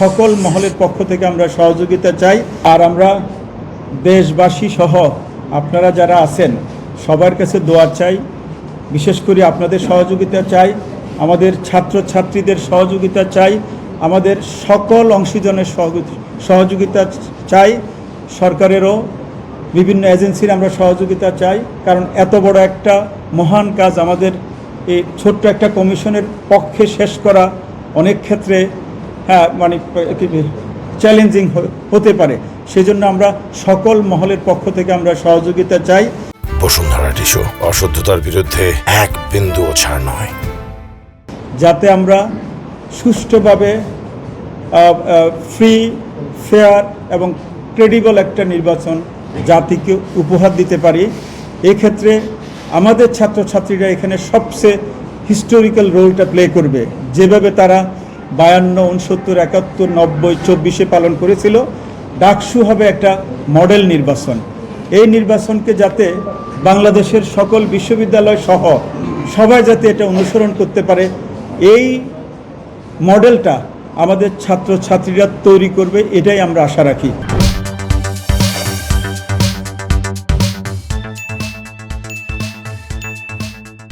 সকল মহলের পক্ষ থেকে আমরা সহযোগিতা চাই। আর আমরা দেশবাসী সহ আপনারা যারা আছেন সবার কাছে দোয়া চাই, বিশেষ করে আপনাদের সহযোগিতা চাই, আমাদের ছাত্রছাত্রীদের সহযোগিতা চাই, আমাদের সকল অংশীজনের সহযোগিতা চাই, সরকারেরও বিভিন্ন এজেন্সির আমরা সহযোগিতা চাই। কারণ এত বড় একটা মহান কাজ আমাদের এই ছোট্ট একটা কমিশনের পক্ষে শেষ করা অনেক ক্ষেত্রে মানে চ্যালেঞ্জিং হতে পারে। সেজন্য আমরা সকল মহলের পক্ষ থেকে আমরা সহযোগিতা চাই। বসুন্ধরা টিস্যু, অশুদ্ধতার বিরুদ্ধে এক বিন্দুও ছাড় নয়। যাতে আমরা সুষ্ঠুভাবে ফ্রি, ফেয়ার এবং ক্রেডিবল একটা নির্বাচন জাতিকে উপহার দিতে পারি। এক্ষেত্রে আমাদের ছাত্রছাত্রীরা এখানে সবচেয়ে হিস্টোরিক্যাল রোলটা প্লে করবে। যেভাবে তারা 52, 69, 71, 90, 24 পালন করেছিল, ডাকসু হবে একটা মডেল নির্বাচন। এই নির্বাচনকে যাতে বাংলাদেশের সকল বিশ্ববিদ্যালয় সহ সবাই যাতে এটা অনুসরণ করতে পারে, এই মডেলটা আমাদের ছাত্রছাত্রীরা তৈরি করবে, এটাই আমরা আশা রাখি।